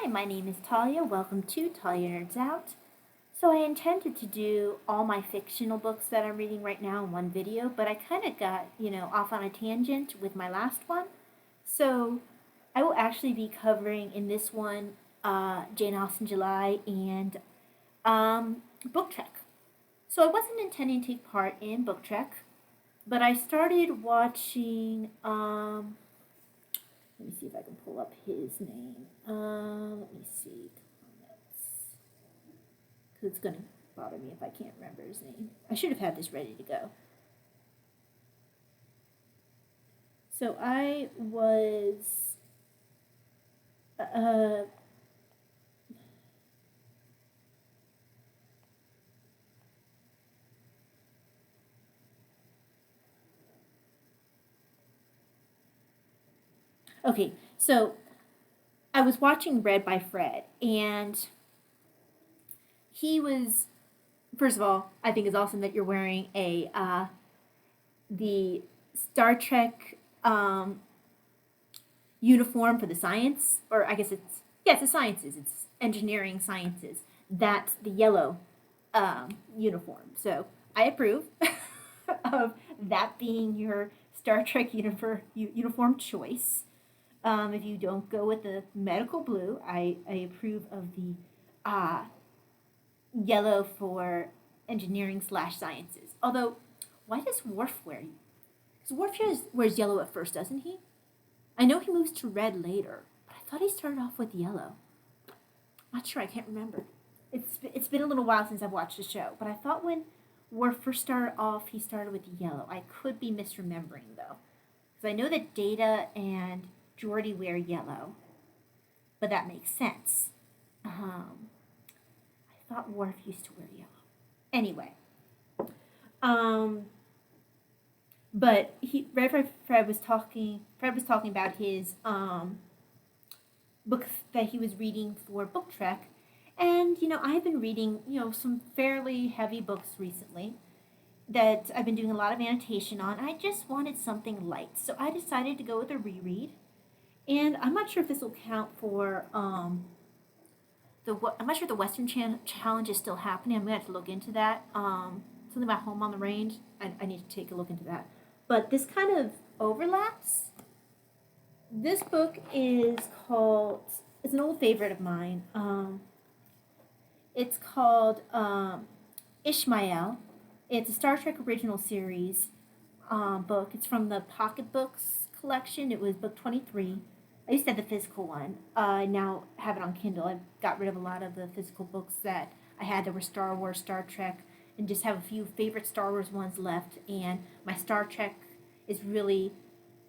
Hi, my name is Talia. Welcome to Talia Nerds Out. So I intended to do all my fictional books that I'm reading right now in one video, but I kind of got, off on a tangent with my last one. So I will actually be covering in this one Jane Austen July and Book Trek. So I wasn't intending to take part in Book Trek, but I started watching let me see if I can pull up his name. Let me see. Because it's going to bother me if I can't remember his name. I should have had this ready to go. So I was... Okay, so I was watching Read by Fred, and he was, first of all, I think it's awesome that you're wearing the Star Trek uniform for the science, or I guess it's the sciences, it's engineering sciences. That's the yellow uniform. So I approve of that being your Star Trek uniform choice. If you don't go with the medical blue, I approve of the yellow for engineering / sciences. Although, why does Worf wear? Because Worf wears yellow at first, doesn't he? I know he moves to red later, but I thought he started off with yellow. Not sure, I can't remember. It's been a little while since I've watched the show, but I thought when Worf first started off, he started with yellow. I could be misremembering, though. Because I know that Data and Geordi wear yellow, but that makes sense. I thought Worf used to wear yellow. Anyway, but Fred was talking about his book that he was reading for Book Trek, and I've been reading some fairly heavy books recently that I've been doing a lot of annotation on. I just wanted something light, so I decided to go with a reread. And I'm not sure if this will count for I'm not sure if the Western Challenge is still happening. I'm gonna have to look into that. Something about Home on the Range. I need to take a look into that. But this kind of overlaps. This book is called. It's an old favorite of mine. It's called Ishmael. It's a Star Trek original series book. It's from the Pocket Books collection. It was book 23. I used to have the physical one. I now have it on Kindle. I got rid of a lot of the physical books that I had that were Star Wars, Star Trek, and just have a few favorite Star Wars ones left. And my Star Trek is really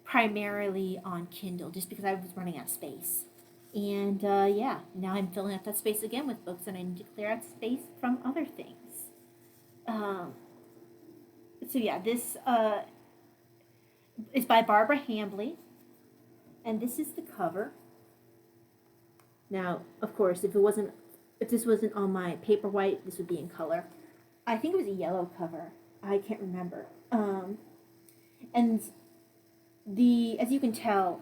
primarily on Kindle just because I was running out of space. And now I'm filling up that space again with books, and I need to clear out space from other things. This is by Barbara Hambly. And this is the cover. Now, of course, if this wasn't on my paper white, this would be in color. I think it was a yellow cover. I can't remember. And as you can tell,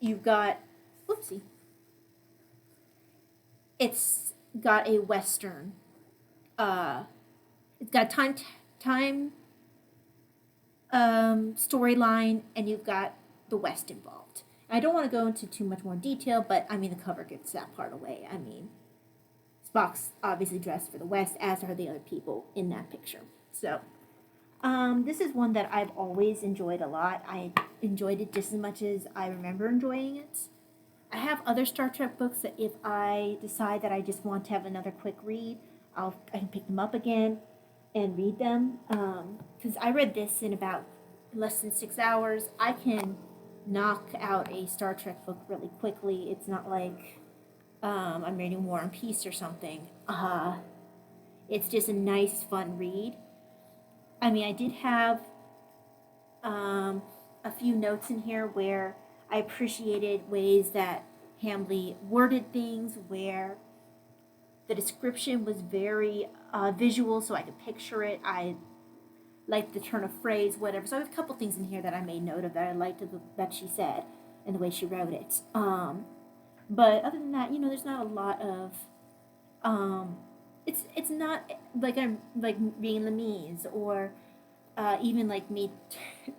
you've got, whoopsie. It's got a Western. It's got a time storyline, and you've got the West involved. I don't want to go into too much more detail, but the cover gives that part away. Spock's obviously dressed for the West, as are the other people in that picture. So, this is one that I've always enjoyed a lot. I enjoyed it just as much as I remember enjoying it. I have other Star Trek books that if I decide that I just want to have another quick read, I can pick them up again and read them. Because I read this in about less than 6 hours. I can knock out a Star Trek book really quickly. It's not like I'm reading War and Peace or something. It's just a nice, fun read. I did have a few notes in here where I appreciated ways that Hambly worded things, where the description was very visual, so I could picture it. I like the turn of phrase, whatever. So I have a couple things in here that I made note of that I liked that she said and the way she wrote it. But other than that, there's not a lot of it's not like I'm like reading the Mies or even like me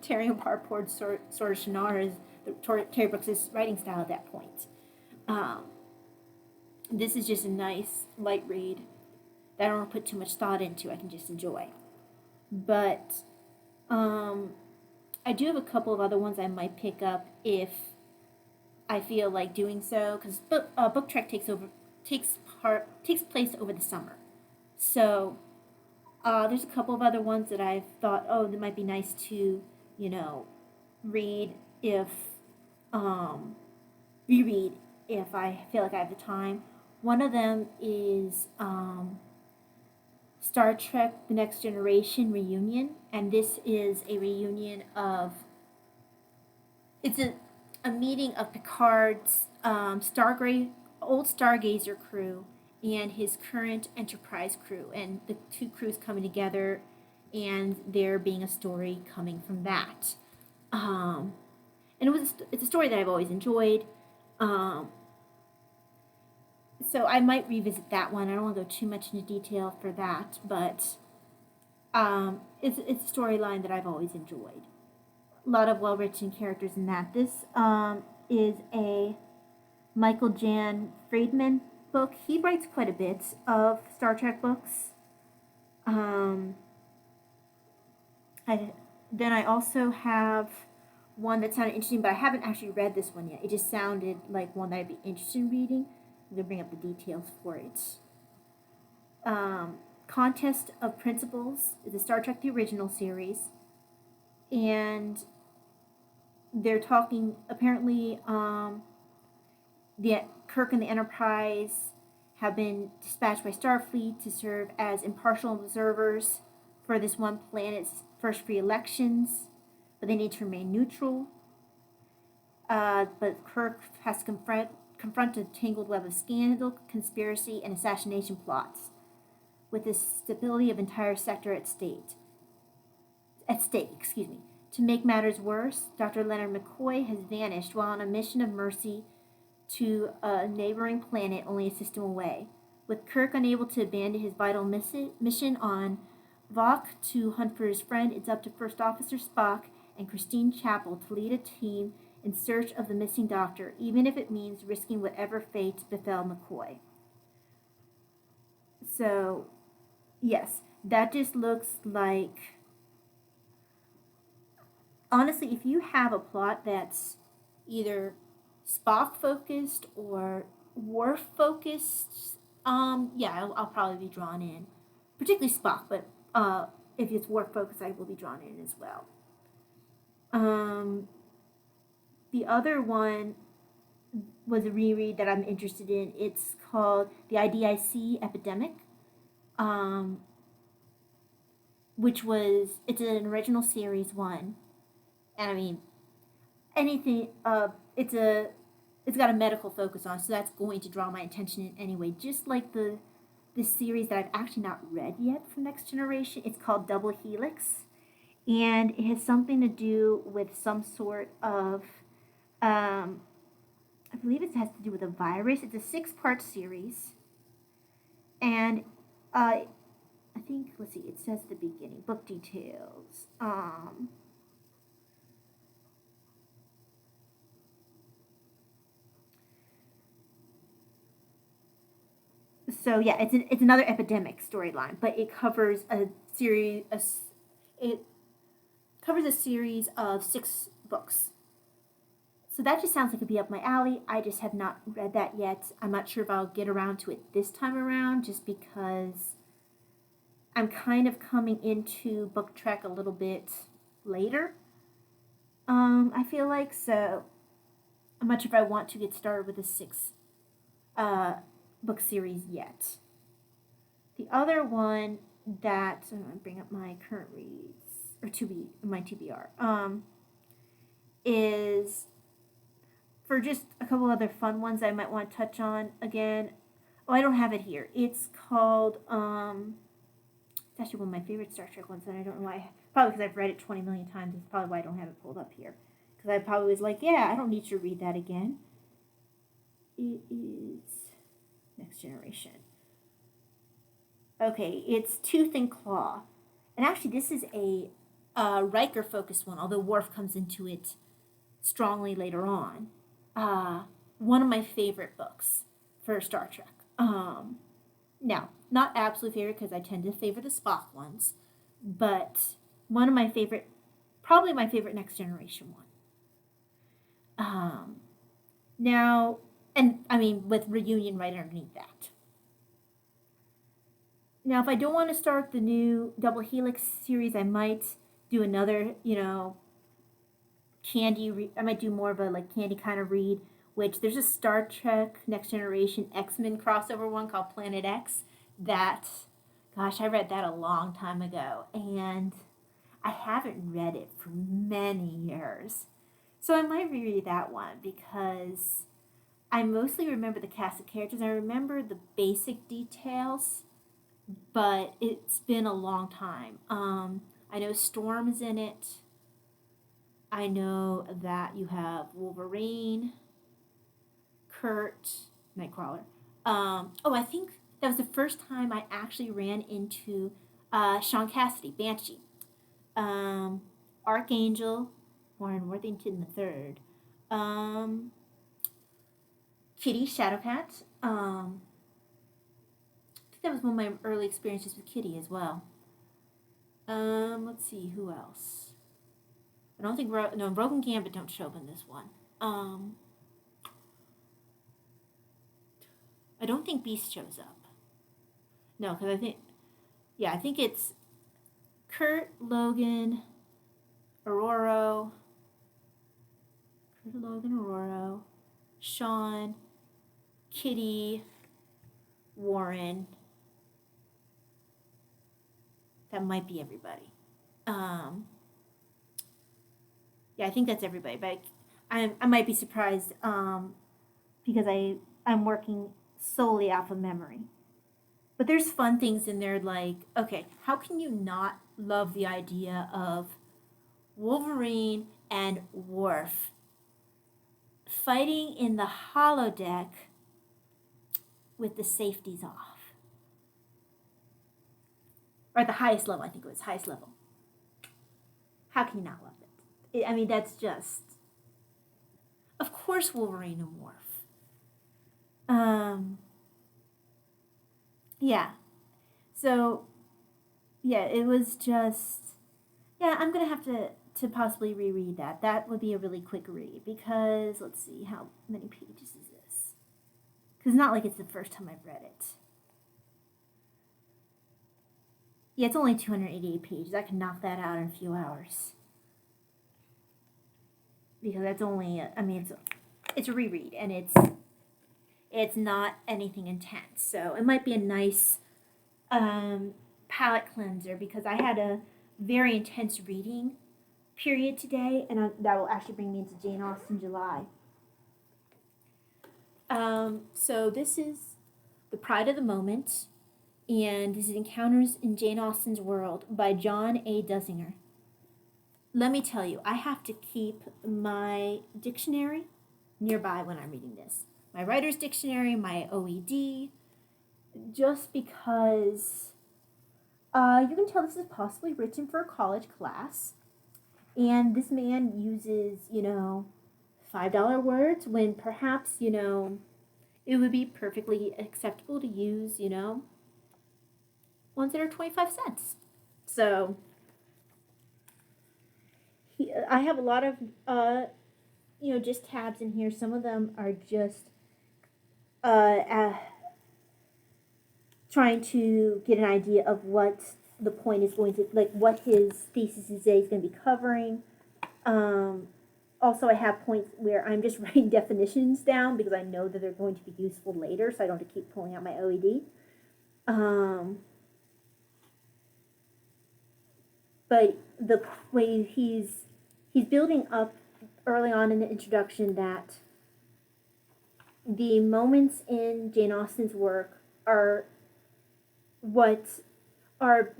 tearing apart poor sort of Shannara's Terry Brooks's writing style at that point. Um, this is just a nice light read that I don't want to put too much thought into. I can just enjoy. But um, I do have a couple of other ones I might pick up if I feel like doing so, because Book Trek takes place over the summer. So there's a couple of other ones that I've thought, oh, that might be nice to, read if reread if I feel like I have the time. One of them is Star Trek: The Next Generation reunion, and this is a reunion of it's a meeting of Picard's old Stargazer crew and his current Enterprise crew, and the two crews coming together, and there being a story coming from that. Um, and it's a story that I've always enjoyed. Um, so I might revisit that one. I don't want to go too much into detail for that, but it's a storyline that I've always enjoyed. A lot of well written characters in that. This is a Michael Jan Friedman book. He writes quite a bit of Star Trek books. Um, then I also have one that sounded interesting, but I haven't actually read this one yet. It just sounded like one that I'd be interested in reading. I'm going to bring up the details for it. Contest of Principles is a Star Trek The Original series. And they're talking, apparently, the Kirk and the Enterprise have been dispatched by Starfleet to serve as impartial observers for this one planet's first free elections, but they need to remain neutral. But Kirk has to confront a tangled web of scandal, conspiracy, and assassination plots, with the stability of entire sector at stake. To make matters worse, Dr. Leonard McCoy has vanished while on a mission of mercy to a neighboring planet only a system away. With Kirk unable to abandon his vital mission on Vok to hunt for his friend, it's up to First Officer Spock and Christine Chapel to lead a team in search of the missing doctor, even if it means risking whatever fate befell McCoy. So, yes, that just looks like... Honestly, if you have a plot that's either Spock focused or Worf focused, yeah, I'll probably be drawn in. Particularly Spock, but if it's Worf focused, I will be drawn in as well. The other one was a reread that I'm interested in. It's called The IDIC Epidemic, it's an original series one. And I mean, anything, it's got a medical focus on, so that's going to draw my attention in anyway. Just like this series that I've actually not read yet from Next Generation. It's called Double Helix, and it has something to do with some sort of, I believe it has to do with a virus. It's a 6-part series, and I think, let's see, it says at the beginning, book details. So yeah, it's another epidemic storyline, but it covers it covers a series of 6 books. So that just sounds like it'd be up my alley. I just have not read that yet. I'm not sure if I'll get around to it this time around, just because I'm kind of coming into Book Trek a little bit later. I feel like, so I'm not sure if I want to get started with a 6 book series yet. The other one that, so I'm going to bring up my current reads, or my TBR, is for just a couple other fun ones I might want to touch on again. Oh, I don't have it here. It's called, it's actually one of my favorite Star Trek ones, and I don't know why. Probably because I've read it 20 million times. That's probably why I don't have it pulled up here. Because I probably was like, yeah, I don't need to read that again. it is Next Generation. Okay, it's Tooth and Claw. And actually, this is a Riker-focused one, although Worf comes into it strongly later on. One of my favorite books for Star Trek. Now, not absolute favorite because I tend to favor the Spock ones, but one of my favorite, probably my favorite Next Generation one. Now, and I mean, with Reunion right underneath that. Now, if I don't want to start the new Double Helix series, I might do another, I might do more of a like candy kind of read, which there's a Star Trek Next Generation X-Men crossover one called Planet X that, gosh, I read that a long time ago, and I haven't read it for many years. So I might reread that one because I mostly remember the cast of characters. I remember the basic details, but it's been a long time. I know Storm's in it. I know that you have Wolverine, Kurt, Nightcrawler. I think that was the first time I actually ran into Sean Cassidy, Banshee. Archangel, Warren Worthington III. Kitty, Shadowcat. I think that was one of my early experiences with Kitty as well. Let's see, who else? I don't think Rogue and Gambit don't show up in this one. I don't think Beast shows up. No, because I think it's Kurt, Logan, Aurora, Sean, Kitty, Warren. That might be everybody. I think that's everybody, but I might be surprised because I'm working solely off of memory. But there's fun things in there like, okay, how can you not love the idea of Wolverine and Worf fighting in the holodeck with the safeties off? Or at the highest level, I think it was highest level. How can you not love it? I mean, that's just, of course, Wolverine and Worf. So, it was just, I'm going to have to possibly reread that. That would be a really quick read because, let's see, how many pages is this? Because it's not like it's the first time I've read it. Yeah, it's only 288 pages. I can knock that out in a few hours. Because that's only, it's a reread, and it's not anything intense. So it might be a nice palate cleanser because I had a very intense reading period today, and that will actually bring me into Jane Austen July. So this is The Pride of the Moment, and this is Encounters in Jane Austen's World by John A. Dusinger. Let me tell you, I have to keep my dictionary nearby when I'm reading this. My writer's dictionary, my OED, just because you can tell this is possibly written for a college class. And this man uses, $5 words when perhaps, it would be perfectly acceptable to use, ones that are 25 cents. So I have a lot of, just tabs in here. Some of them are just trying to get an idea of what the point is going to, like what his thesis is going to be covering. Also, I have points where I'm just writing definitions down because I know that they're going to be useful later, so I don't have to keep pulling out my OED. But the way he's building up early on in the introduction that the moments in Jane Austen's work are what are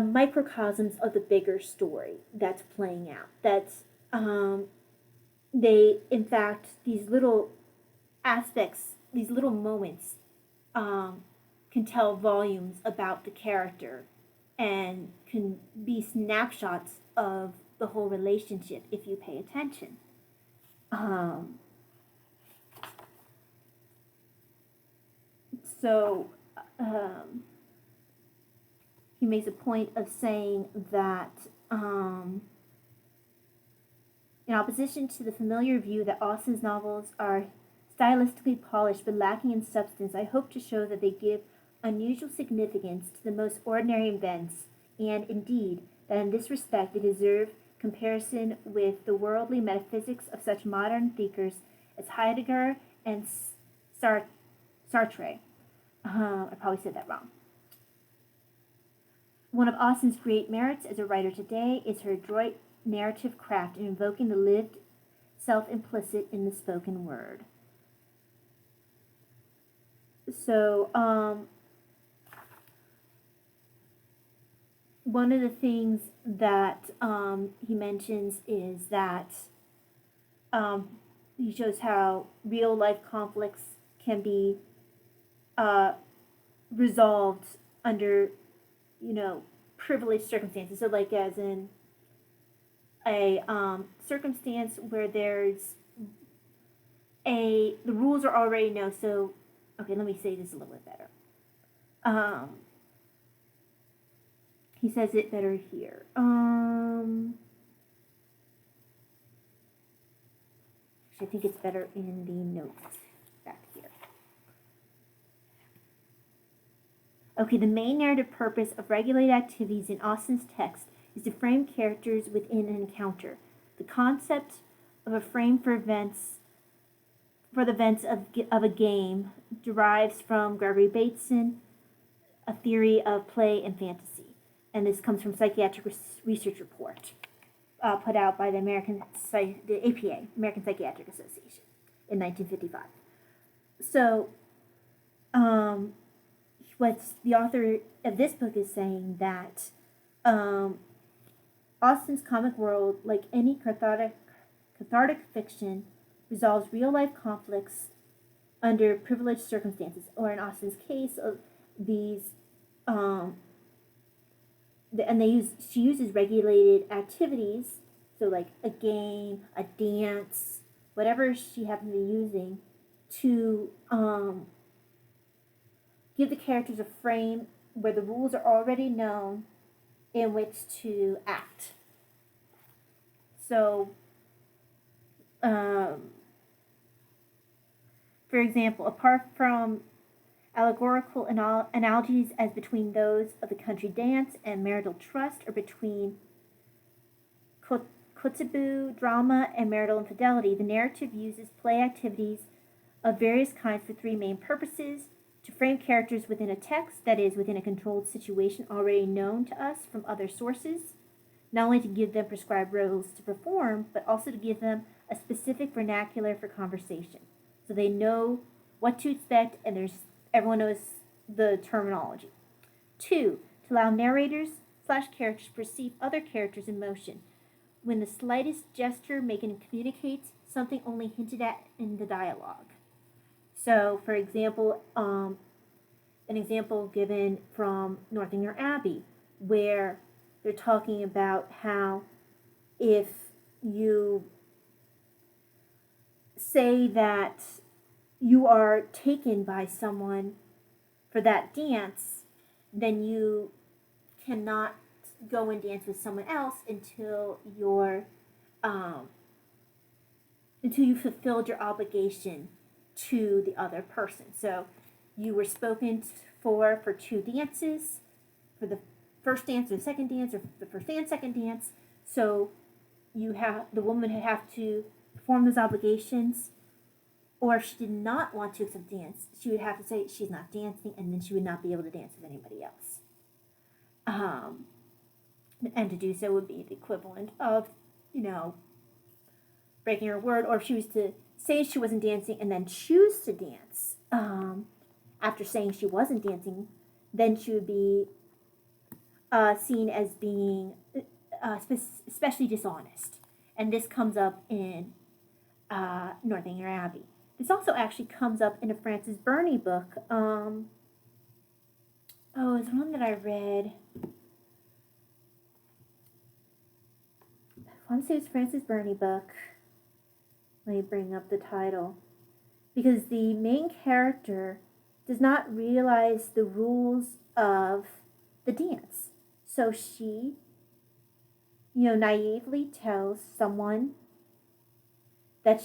microcosms of the bigger story that's playing out. That's they, in fact, these little aspects, these little moments, can tell volumes about the character and can be snapshots of the whole relationship if you pay attention. Um, so he makes a point of saying that in opposition to the familiar view that Austen's novels are stylistically polished but lacking in substance, I hope to show that they give unusual significance to the most ordinary events, and, indeed, that in this respect they deserve comparison with the worldly metaphysics of such modern thinkers as Heidegger and Sartre. I probably said that wrong. One of Austen's great merits as a writer today is her adroit narrative craft in invoking the lived self implicit in the spoken word. So, one of the things that he mentions is that he shows how real life conflicts can be resolved under, privileged circumstances. So, like, as in a circumstance where there's the rules are already known. So, okay, let me say this a little bit better. He says it better here. I think it's better in the notes back here. Okay, the main narrative purpose of regulated activities in Austen's text is to frame characters within an encounter. The concept of a frame for the events of a game derives from Gregory Bateson, a theory of play and fantasy. And this comes from Psychiatric Research Report, put out by the APA, American Psychiatric Association, in 1955. So, what the author of this book is saying that Austen's comic world, like any cathartic fiction, resolves real-life conflicts under privileged circumstances, or in Austen's case, of these, she uses regulated activities, so like a game, a dance, whatever she happens to be using, to give the characters a frame where the rules are already known in which to act. So, for example, apart from allegorical analogies as between those of the country dance and marital trust, or between kotzebue drama and marital infidelity, the narrative uses play activities of various kinds for three main purposes: to frame characters within a text, that is, within a controlled situation already known to us from other sources, not only to give them prescribed roles to perform, but also to give them a specific vernacular for conversation, so they know what to expect and everyone knows the terminology. 2, to allow narrators/characters to perceive other characters in motion, when the slightest gesture communicates something only hinted at in the dialogue. So, for example, an example given from Northanger Abbey, where they're talking about how if you say that you are taken by someone for that dance, then you cannot go and dance with someone else until you've fulfilled your obligation to the other person. So you were spoken for 2 dances, for the first dance or the second dance, or the first and second dance. So the woman would have to perform those obligations, or if she did not want to accept dance, she would have to say she's not dancing, and then she would not be able to dance with anybody else. And to do so would be the equivalent of, breaking her word, or if she was to say she wasn't dancing and then choose to dance after saying she wasn't dancing, then she would be seen as being especially dishonest. And this comes up in Northanger Abbey. This also actually comes up in a Frances Burney book. It's one that I read. I want to say it was Frances Burney book. Let me bring up the title. Because the main character does not realize the rules of the dance. So she, naively tells someone that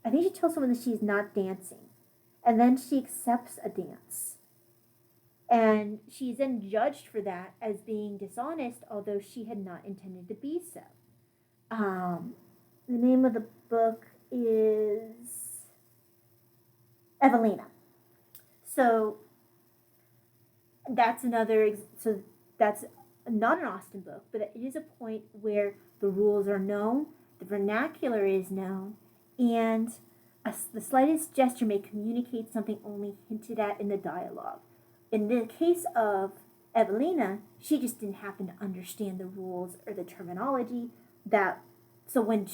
I think she tells someone that she's not dancing. And then she accepts a dance. And she's then judged for that as being dishonest, although she had not intended to be so. The name of the book is Evelina. So that's that's not an Austen book, but it is a point where the rules are known, the vernacular is known, and the slightest gesture may communicate something only hinted at in the dialogue. In the case of Evelina, she just didn't happen to understand the rules or the terminology so when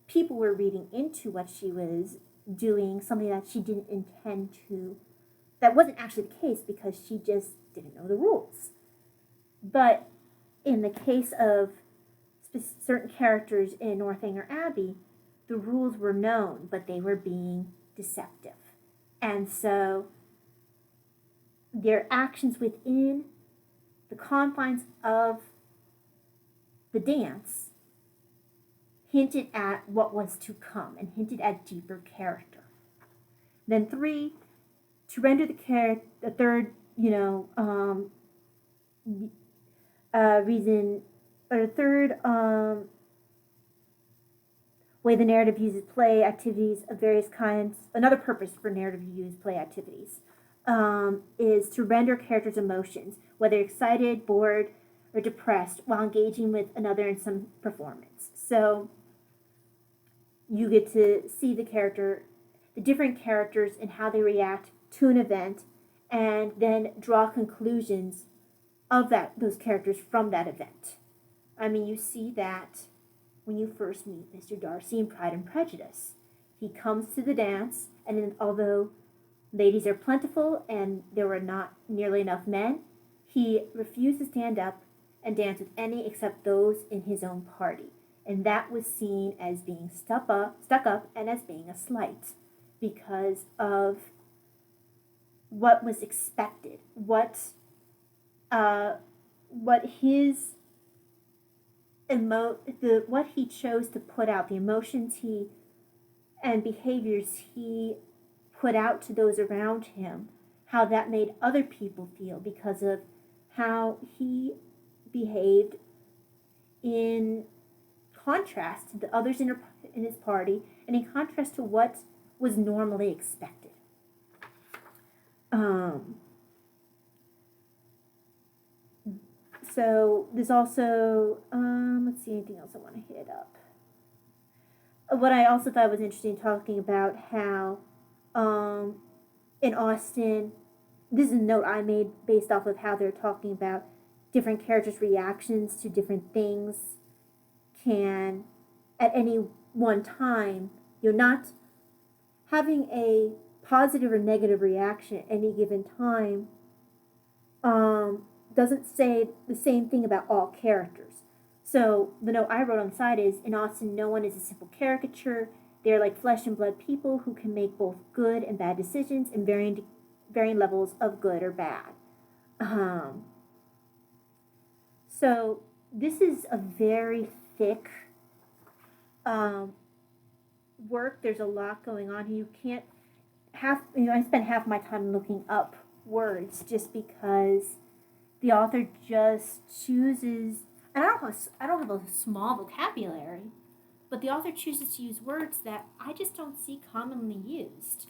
people were reading into what she was doing, something that she didn't intend to, that wasn't actually the case because she just didn't know the rules. But in the case of certain characters in Northanger Abbey, the rules were known, but they were being deceptive. And so their actions within the confines of the dance hinted at what was to come and hinted at deeper character. Then 3, to render the third, reason, or the third way the narrative uses play activities of various kinds, another purpose for narrative use play activities, is to render characters' emotions, whether excited, bored, or depressed, while engaging with another in some performance. So you get to see the different characters and how they react to an event, and then draw conclusions of those characters from that event. I mean, you see that when you first meet Mr. Darcy in Pride and Prejudice. He comes to the dance, and although ladies are plentiful and there were not nearly enough men, he refused to stand up and dance with any except those in his own party. And that was seen as being stuck up and as being a slight because of what was expected, what he chose to put out, the emotions and behaviors he put out to those around him, how that made other people feel because of how he behaved in contrast to the others in his party, and in contrast to what was normally expected. So there's also, let's see, anything else I want to hit up. What I also thought was interesting, talking about how in Austen, this is a note I made based off of how they're talking about different characters' reactions to different things can, at any one time, you're not having a positive or negative reaction at any given time doesn't say the same thing about all characters. So the note I wrote on the side is, in Austen, no one is a simple caricature. They're like flesh and blood people who can make both good and bad decisions in varying levels of good or bad. So this is a very thick work. There's a lot going on. You can't I spent half my time looking up words just because the author just chooses, and I don't have a small vocabulary, but the author chooses to use words that I just don't see commonly used.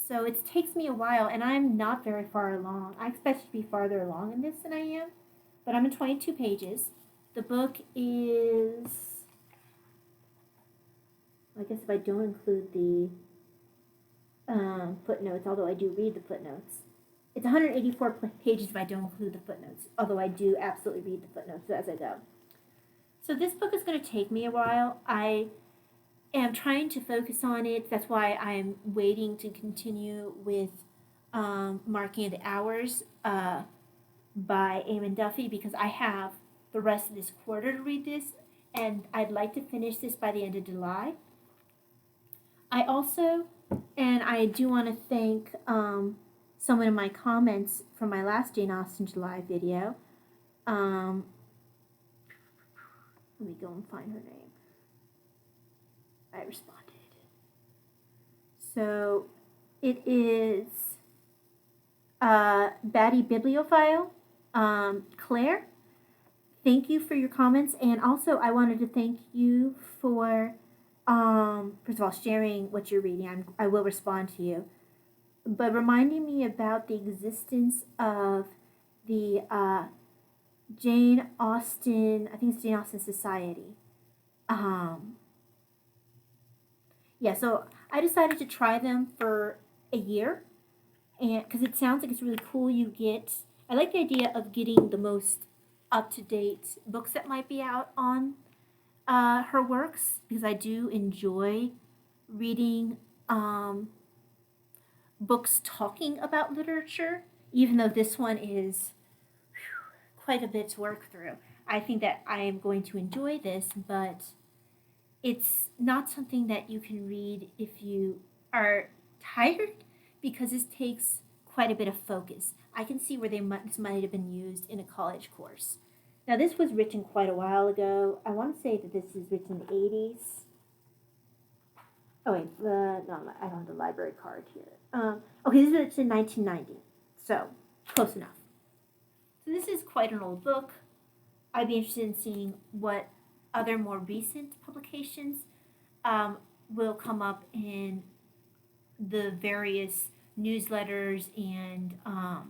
So it takes me a while, and I'm not very far along. I expect to be farther along in this than I am, but I'm in 22 pages. The book is, I guess if I don't include the footnotes, although I do read the footnotes, it's 184 pages if I don't include the footnotes, although I do absolutely read the footnotes as I go. So this book is going to take me a while. I am trying to focus on it. That's why I'm waiting to continue with Marking of the Hours by Eamon Duffy, because I have the rest of this quarter to read this, and I'd like to finish this by the end of July. I also, and I do want to thank someone in my comments from my last Jane Austen July video. Let me go and find her name. I responded. So it is Batty Bibliophile, Claire. Thank you for your comments, and also I wanted to thank you for first of all sharing what you're reading. I will respond to you, but reminding me about the existence of the Jane Austen, I think it's Jane Austen Society. Yeah, so I decided to try them for a year, and because it sounds like it's really cool. I like the idea of getting the most up-to-date books that might be out on her works, because I do enjoy reading books talking about literature, even though this one is quite a bit to work through. I think that I am going to enjoy this, but it's not something that you can read if you are tired, because this takes quite a bit of focus. I can see where this might have been used in a college course. Now, this was written quite a while ago. I want to say that this is written in the 80s. Oh, wait, no, I don't have the library card here. Okay, this is written in 1990, so close enough. So this is quite an old book. I'd be interested in seeing what other more recent publications will come up in the various newsletters, and I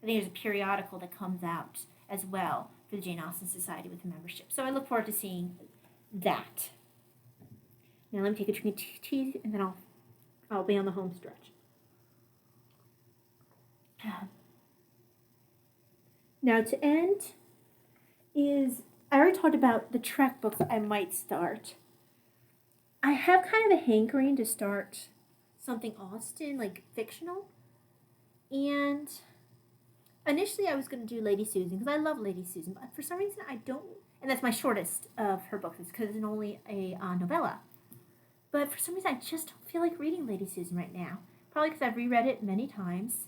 think there's a periodical that comes out as well for the Jane Austen Society with a membership. So I look forward to seeing that. Now let me take a drink of tea, and then I'll be on the home stretch. Now to end is, I already talked about the Trek books I might start. I have kind of a hankering to start something Austen, like fictional. And initially I was going to do Lady Susan, because I love Lady Susan, but for some reason I don't, and that's my shortest of her books, because it's only a novella. But for some reason I just don't feel like reading Lady Susan right now. Probably because I've reread it many times.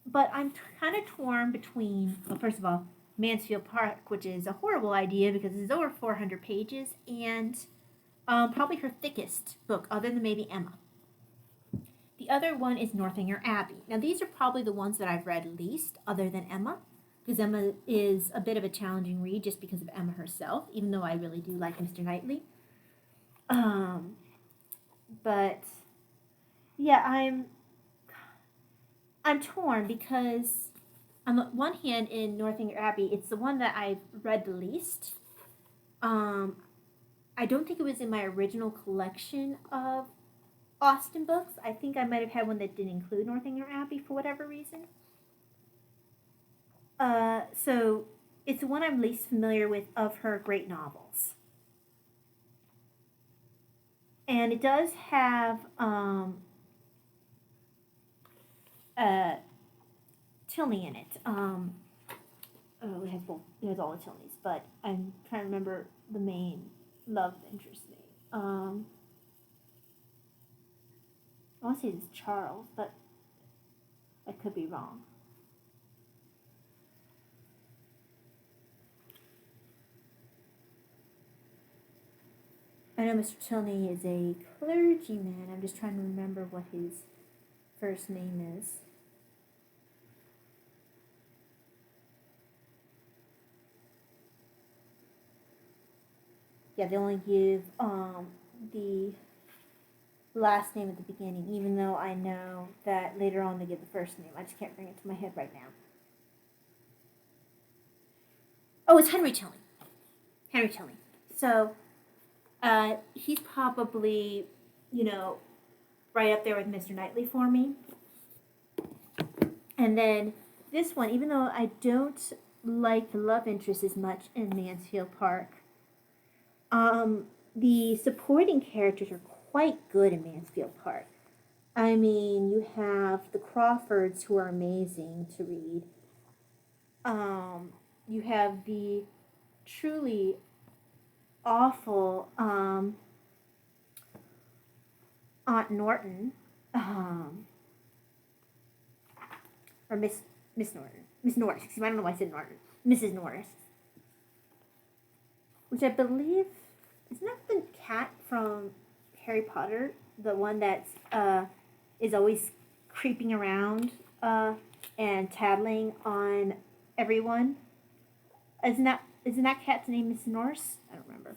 But I'm kind of torn between, well, first of all, Mansfield Park, which is a horrible idea because it's over 400 pages, and probably her thickest book, other than maybe Emma. The other one is Northanger Abbey. Now, these are probably the ones that I've read least, other than Emma, because Emma is a bit of a challenging read just because of Emma herself, even though I really do like Mr. Knightley. But yeah, I'm torn, because on the one hand, in Northanger Abbey, it's the one that I've read the least. I don't think it was in my original collection of Austen books. I think I might have had one that didn't include Northanger Abbey for whatever reason. So it's the one I'm least familiar with of her great novels. And it does have Tilney in it. It has both. It has all the Tilneys, but I'm trying to remember the main love interest name. I want to say it's Charles, but I could be wrong. I know Mr. Tilney is a clergyman. I'm just trying to remember what his first name is. Yeah, they only give the last name at the beginning, even though I know that later on they give the first name. I just can't bring it to my head right now. Oh, it's Henry Tilney. Henry Tilney. So, he's probably, right up there with Mr. Knightley for me. And then this one, even though I don't like the love interest as much in Mansfield Park, the supporting characters are quite good in Mansfield Park. I mean, you have the Crawfords, who are amazing to read. You have the truly awful Aunt Norton, or Miss Norton, Miss Norris. Excuse me, I don't know why I said Norton. Mrs. Norris, which I believe isn't that the cat from Harry Potter, the one that's is always creeping around and tattling on everyone. Isn't that cat's name Miss Norris? I don't remember.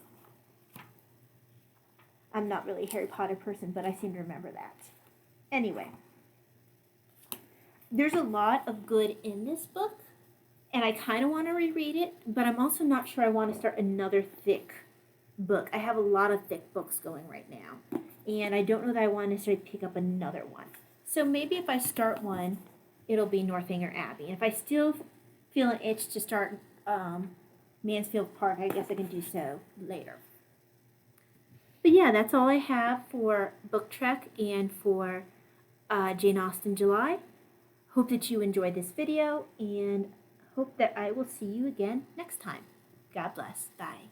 I'm not really a Harry Potter person, but I seem to remember that. Anyway, there's a lot of good in this book, and I kind of want to reread it, but I'm also not sure I want to start another thick book. I have a lot of thick books going right now, and I don't know that I want to necessarily pick up another one. So maybe if I start one, it'll be Northanger Abbey. And if I still feel an itch to start Mansfield Park, I guess I can do so later. But yeah, that's all I have for Book Trek and for Jane Austen July. Hope that you enjoyed this video, and hope that I will see you again next time. God bless. Bye.